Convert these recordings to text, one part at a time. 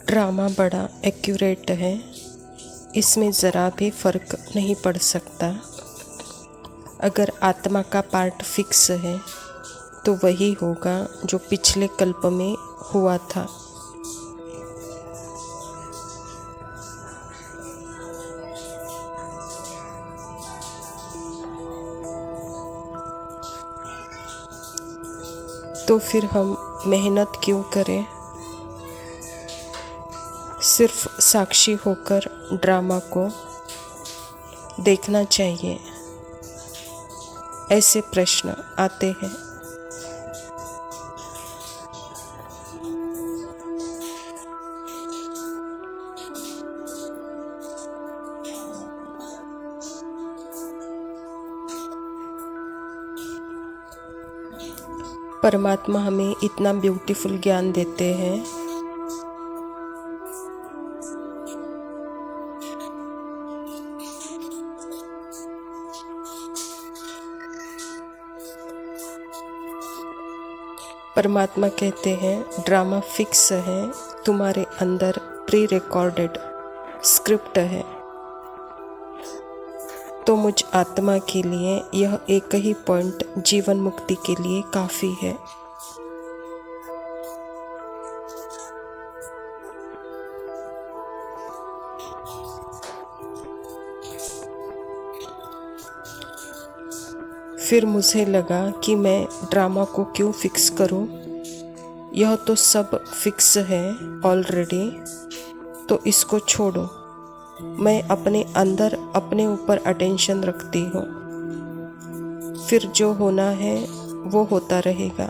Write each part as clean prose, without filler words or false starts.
Drama बड़ा accurate है, इसमें ज़रा भी फ़र्क नहीं पड़ सकता। अगर आत्मा का पार्ट फिक्स है तो वही होगा जो पिछले कल्प में हुआ था। तो फिर हम मेहनत क्यों करें? सिर्फ साक्षी होकर ड्रामा को देखना चाहिए, ऐसे प्रश्न आते हैं। परमात्मा हमें इतना ब्यूटीफुल ज्ञान देते हैं। परमात्मा कहते हैं ड्रामा फिक्स है, तुम्हारे अंदर प्री रिकॉर्डेड स्क्रिप्ट है। तो मुझ आत्मा के लिए यह एक ही पॉइंट जीवन मुक्ति के लिए काफ़ी है। फिर मुझे लगा कि मैं ड्रामा को क्यों फिक्स करूं? यह तो सब फिक्स है ऑलरेडी, तो इसको छोड़ो। मैं अपने अंदर अपने ऊपर अटेंशन रखती हूँ, फिर जो होना है वो होता रहेगा।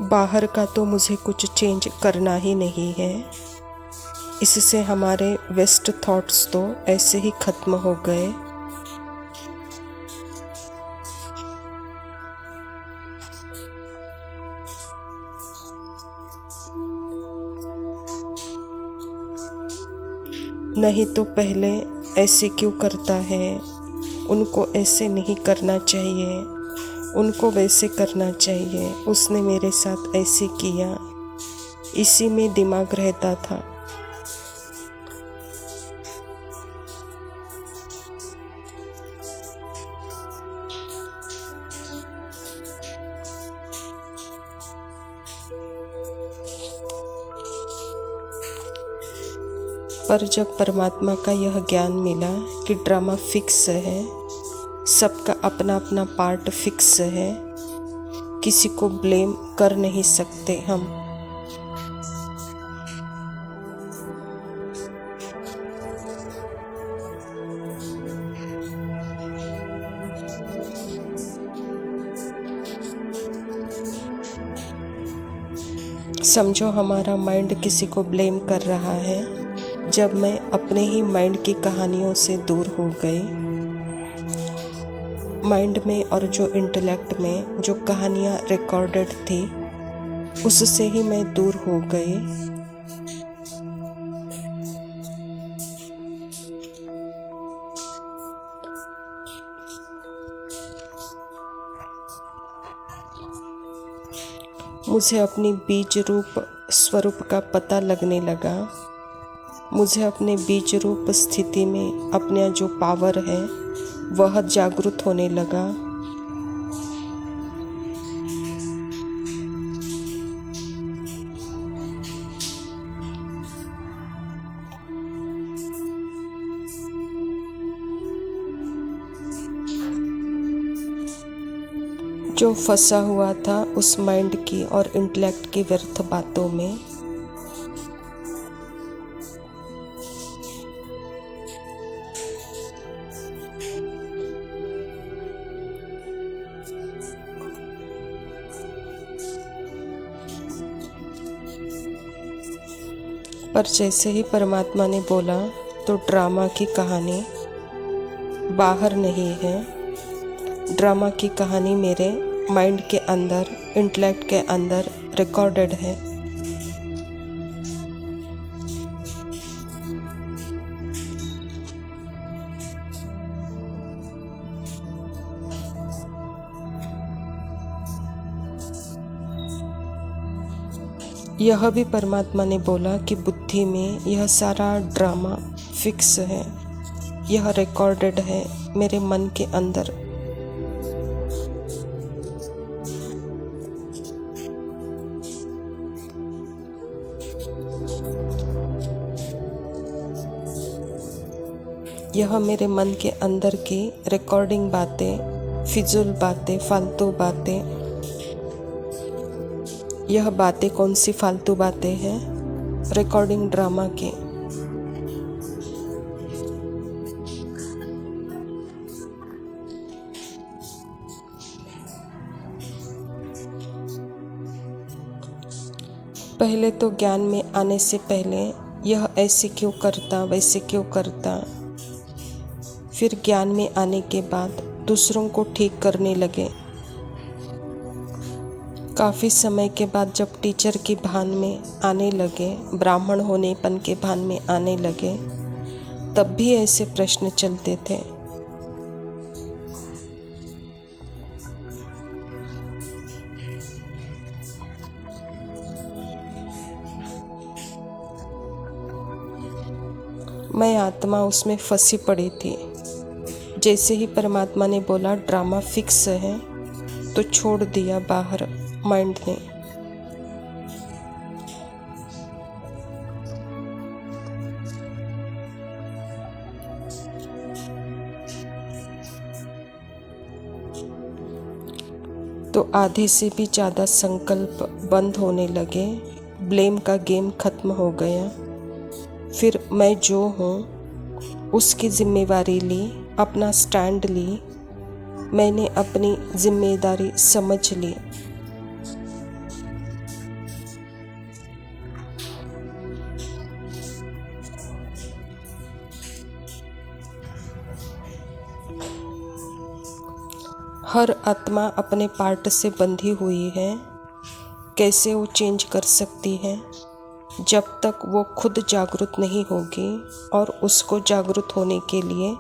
बाहर का तो मुझे कुछ चेंज करना ही नहीं है, इससे हमारे वेस्ट थॉट्स तो ऐसे ही खत्म हो गए। नहीं तो पहले ऐसे क्यों करता है, उनको ऐसे नहीं करना चाहिए, उनको वैसे करना चाहिए, उसने मेरे साथ ऐसे किया, इसी में दिमाग रहता था। पर जब परमात्मा का यह ज्ञान मिला कि ड्रामा फिक्स है, सबका अपना अपना पार्ट फिक्स है, किसी को ब्लेम कर नहीं सकते हम। समझो हमारा माइंड किसी को ब्लेम कर रहा है। जब मैं अपने ही माइंड की कहानियों से दूर हो गई, माइंड में और जो इंटेलेक्ट में जो कहानियाँ रिकॉर्डेड थी, उससे ही मैं दूर हो गई। मुझे अपनी बीज रूप स्वरूप का पता लगने लगा। मुझे अपने बीज रूप स्थिति में अपना जो पावर है वह जागृत होने लगा। जो फंसा हुआ था उस माइंड की और इंटेलेक्ट की व्यर्थ बातों में, पर जैसे ही परमात्मा ने बोला तो ड्रामा की कहानी बाहर नहीं है, ड्रामा की कहानी मेरे माइंड के अंदर, इंटेलेक्ट के अंदर रिकॉर्डेड है। यह भी परमात्मा ने बोला कि बुद्धि में यह सारा ड्रामा फिक्स है, यह रिकॉर्डेड है मेरे मन के अंदर। यह मेरे मन के अंदर की रिकॉर्डिंग बातें, फिजूल बातें, फालतू बातें। यह बातें कौन सी फालतू बातें हैं? रिकॉर्डिंग ड्रामा की। पहले तो ज्ञान में आने से पहले यह ऐसे क्यों करता, वैसे क्यों करता, फिर ज्ञान में आने के बाद दूसरों को ठीक करने लगे। काफ़ी समय के बाद जब टीचर की भान में आने लगे, ब्राह्मण होनेपन के भान में आने लगे, तब भी ऐसे प्रश्न चलते थे। मैं आत्मा उसमें फंसी पड़ी थी। जैसे ही परमात्मा ने बोला ड्रामा फिक्स है, तो छोड़ दिया बाहर माइंड ने। तो आधे से भी ज़्यादा संकल्प बंद होने लगे, ब्लेम का गेम खत्म हो गया। फिर मैं जो हूँ उसकी जिम्मेवारी ली, अपना स्टैंड ली, मैंने अपनी जिम्मेदारी समझ ली। हर आत्मा अपने पार्ट से बंधी हुई है, कैसे वो चेंज कर सकती है? जब तक वो खुद जागरूक नहीं होगी। और उसको जागरूक होने के लिए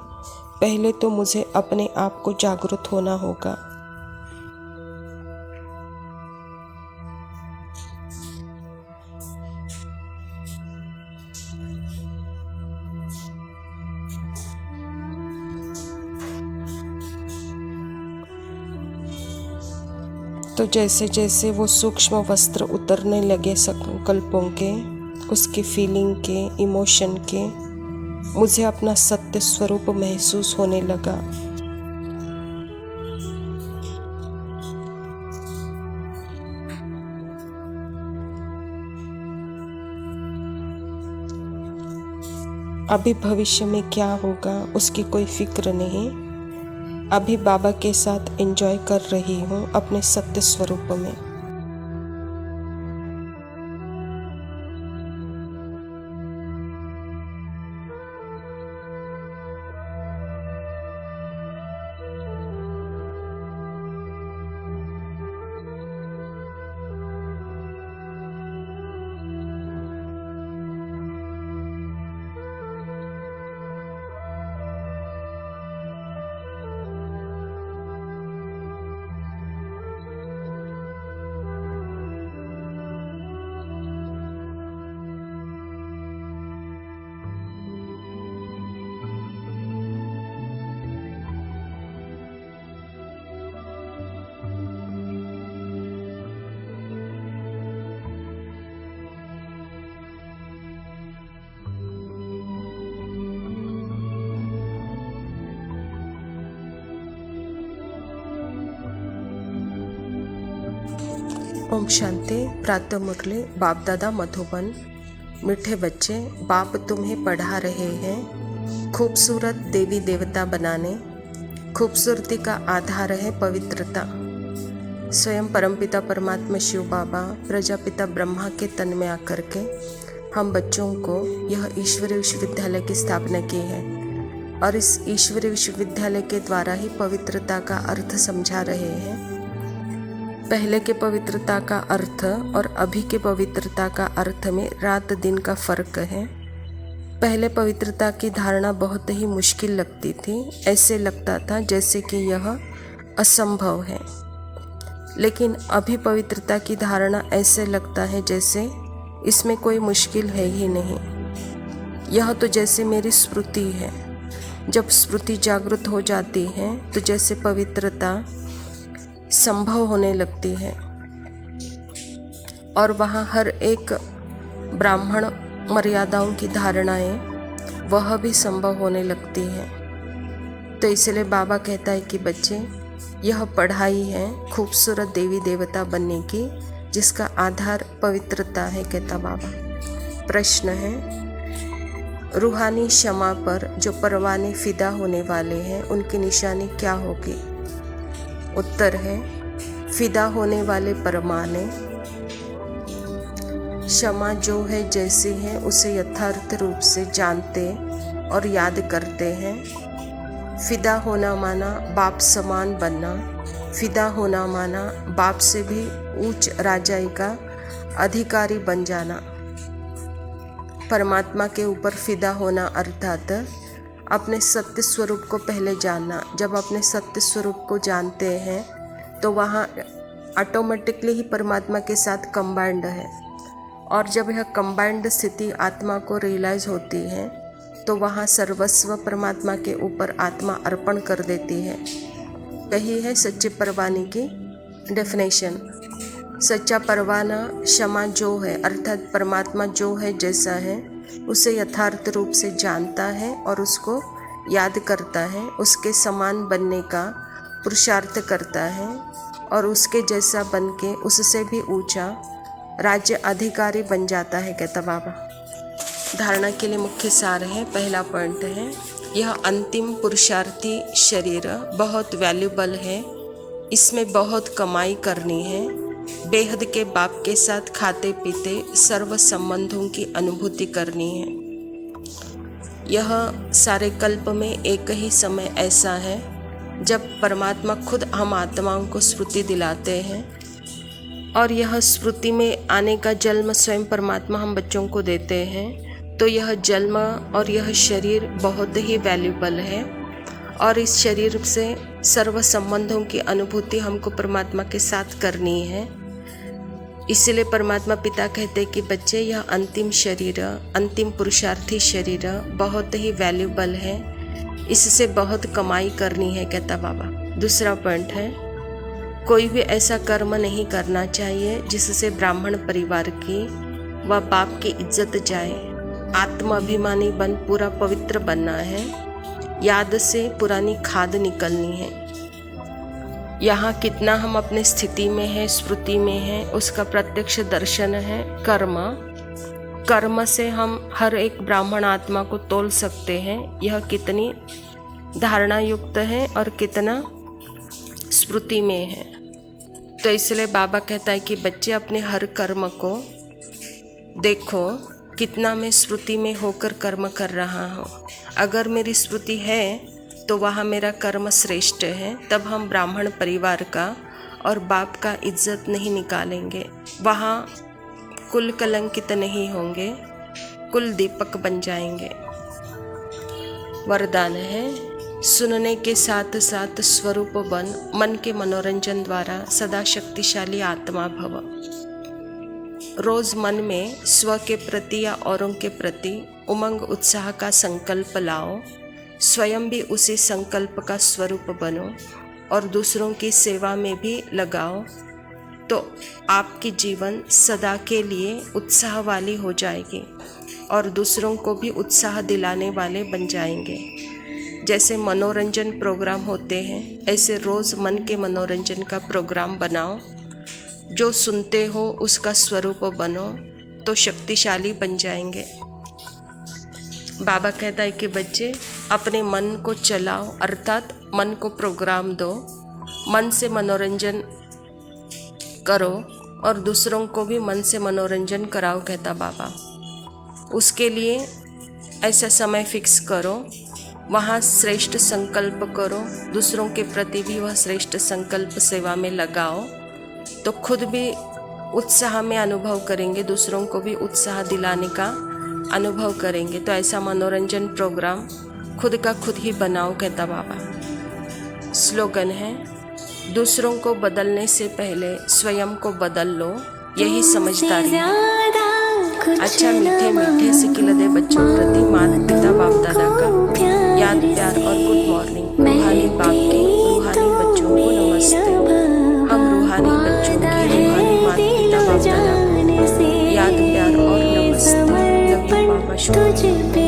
पहले तो मुझे अपने आप को जागरूक होना होगा। तो जैसे जैसे वो सूक्ष्म वस्त्र उतरने लगे संकल्पों के, उसकी फीलिंग के, इमोशन के, मुझे अपना सत्य स्वरूप महसूस होने लगा। अभी भविष्य में क्या होगा उसकी कोई फिक्र नहीं। अभी बाबा के साथ एंजॉय कर रही हूँ अपने सत्य स्वरूप में। ओम शांति। प्रातः मुरली। बाप दादा मधुबन। मीठे बच्चे, बाप तुम्हें पढ़ा रहे हैं खूबसूरत देवी देवता बनाने। खूबसूरती का आधार है पवित्रता। स्वयं परमपिता परमात्मा शिव बाबा प्रजापिता ब्रह्मा के तन में आकर के हम बच्चों को यह ईश्वरीय विश्वविद्यालय की स्थापना की है और इस ईश्वरीय विश्वविद्यालय के द्वारा ही पवित्रता का अर्थ समझा रहे हैं। पहले के पवित्रता का अर्थ और अभी के पवित्रता का अर्थ में रात दिन का फर्क है। पहले पवित्रता की धारणा बहुत ही मुश्किल लगती थी, ऐसे लगता था जैसे कि यह असंभव है। लेकिन अभी पवित्रता की धारणा ऐसे लगता है जैसे इसमें कोई मुश्किल है ही नहीं। यह तो जैसे मेरी स्मृति है। जब स्मृति जागृत हो जाती है तो जैसे पवित्रता संभव होने लगती है और वहाँ हर एक ब्राह्मण मर्यादाओं की धारणाएं वह भी संभव होने लगती है। तो इसलिए बाबा कहता है कि बच्चे, यह पढ़ाई है खूबसूरत देवी देवता बनने की, जिसका आधार पवित्रता है, कहता बाबा। प्रश्न है, रूहानी क्षमा पर जो परवाने फिदा होने वाले हैं उनकी निशानी क्या होगी? उत्तर है, फिदा होने वाले परमाने क्षमा जो है जैसी है उसे यथार्थ रूप से जानते और याद करते हैं। फिदा होना माना बाप समान बनना, फिदा होना माना बाप से भी उच्च राजाई का अधिकारी बन जाना। परमात्मा के ऊपर फिदा होना अर्थात अपने सत्य स्वरूप को पहले जानना। जब अपने सत्य स्वरूप को जानते हैं तो वहाँ ऑटोमेटिकली ही परमात्मा के साथ कंबाइंड है, और जब यह कंबाइंड स्थिति आत्मा को रियलाइज होती है तो वहाँ सर्वस्व परमात्मा के ऊपर आत्मा अर्पण कर देती है। यही है सच्चे परवाने की डेफिनेशन। सच्चा परवाना क्षमा जो है अर्थात परमात्मा जो है जैसा है उसे यथार्थ रूप से जानता है और उसको याद करता है, उसके समान बनने का पुरुषार्थ करता है और उसके जैसा बन के उससे भी ऊंचा राज्य अधिकारी बन जाता है, कहता बाबा। धारणा के लिए मुख्य सार है। पहला पॉइंट है, यह अंतिम पुरुषार्थी शरीर बहुत वैल्यूबल है, इसमें बहुत कमाई करनी है। बेहद के बाप के साथ खाते पीते सर्व संबंधों की अनुभूति करनी है। यह सारे कल्प में एक ही समय ऐसा है जब परमात्मा खुद हम आत्माओं को स्मृति दिलाते हैं, और यह स्मृति में आने का जन्म स्वयं परमात्मा हम बच्चों को देते हैं। तो यह जन्म और यह शरीर बहुत ही वैल्यूबल है, और इस शरीर से सर्व संबंधों की अनुभूति हमको परमात्मा के साथ करनी है। इसलिए परमात्मा पिता कहते हैं कि बच्चे, यह अंतिम शरीर, अंतिम पुरुषार्थी शरीर बहुत ही वैल्यूबल है, इससे बहुत कमाई करनी है, कहता बाबा। दूसरा पॉइंट है, कोई भी ऐसा कर्म नहीं करना चाहिए जिससे ब्राह्मण परिवार की व बाप की इज्जत जाए। आत्माभिमानी बन पूरा पवित्र बनना है, याद से पुरानी खाद निकलनी है। यहाँ कितना हम अपने स्थिति में है, स्मृति में है, उसका प्रत्यक्ष दर्शन है। कर्म से हम हर एक ब्राह्मण आत्मा को तोल सकते हैं, यह कितनी धारणा युक्त है और कितना स्मृति में है। तो इसलिए बाबा कहता है कि बच्चे अपने हर कर्म को देखो, कितना मैं स्मृति में होकर कर्म कर रहा हूँ। अगर मेरी स्मृति है तो वहाँ मेरा कर्म श्रेष्ठ है, तब हम ब्राह्मण परिवार का और बाप का इज्जत नहीं निकालेंगे। वहाँ कुल कलंकित नहीं होंगे, कुल दीपक बन जाएंगे। वरदान है, सुनने के साथ साथ स्वरूप बन, मन के मनोरंजन द्वारा सदा शक्तिशाली आत्मा भव। रोज मन में स्व के प्रति या औरों के प्रति उमंग उत्साह का संकल्प लाओ, स्वयं भी उसी संकल्प का स्वरूप बनो और दूसरों की सेवा में भी लगाओ, तो आपकी जीवन सदा के लिए उत्साह वाली हो जाएगी और दूसरों को भी उत्साह दिलाने वाले बन जाएंगे। जैसे मनोरंजन प्रोग्राम होते हैं, ऐसे रोज़ मन के मनोरंजन का प्रोग्राम बनाओ। जो सुनते हो उसका स्वरूप बनो तो शक्तिशाली बन जाएंगे। बाबा कहता है कि बच्चे अपने मन को चलाओ, अर्थात मन को प्रोग्राम दो, मन से मनोरंजन करो और दूसरों को भी मन से मनोरंजन कराओ, कहता बाबा। उसके लिए ऐसा समय फिक्स करो, वहाँ श्रेष्ठ संकल्प करो, दूसरों के प्रति भी वह श्रेष्ठ संकल्प सेवा में लगाओ, तो खुद भी उत्साह में अनुभव करेंगे, दूसरों को भी उत्साह दिलाने का अनुभव करेंगे। तो ऐसा मनोरंजन प्रोग्राम खुद का खुद ही बनाओ, कहता बाबा। स्लोगन है, दूसरों को बदलने से पहले स्वयं को बदल लो, यही समझदारी है। अच्छा मीठे मीठे सिकिलदे बच्चों प्रति माता पिता बाप दादा का याद प्यार और गुड मॉर्निंग। रूहानी बाप के रूहानी बच्चों को नमस्ते। हम रूहानी बच्चों की रूहानी माता पिता बाप दादा को याद प्यार और नमस्ते। लव यू पापा।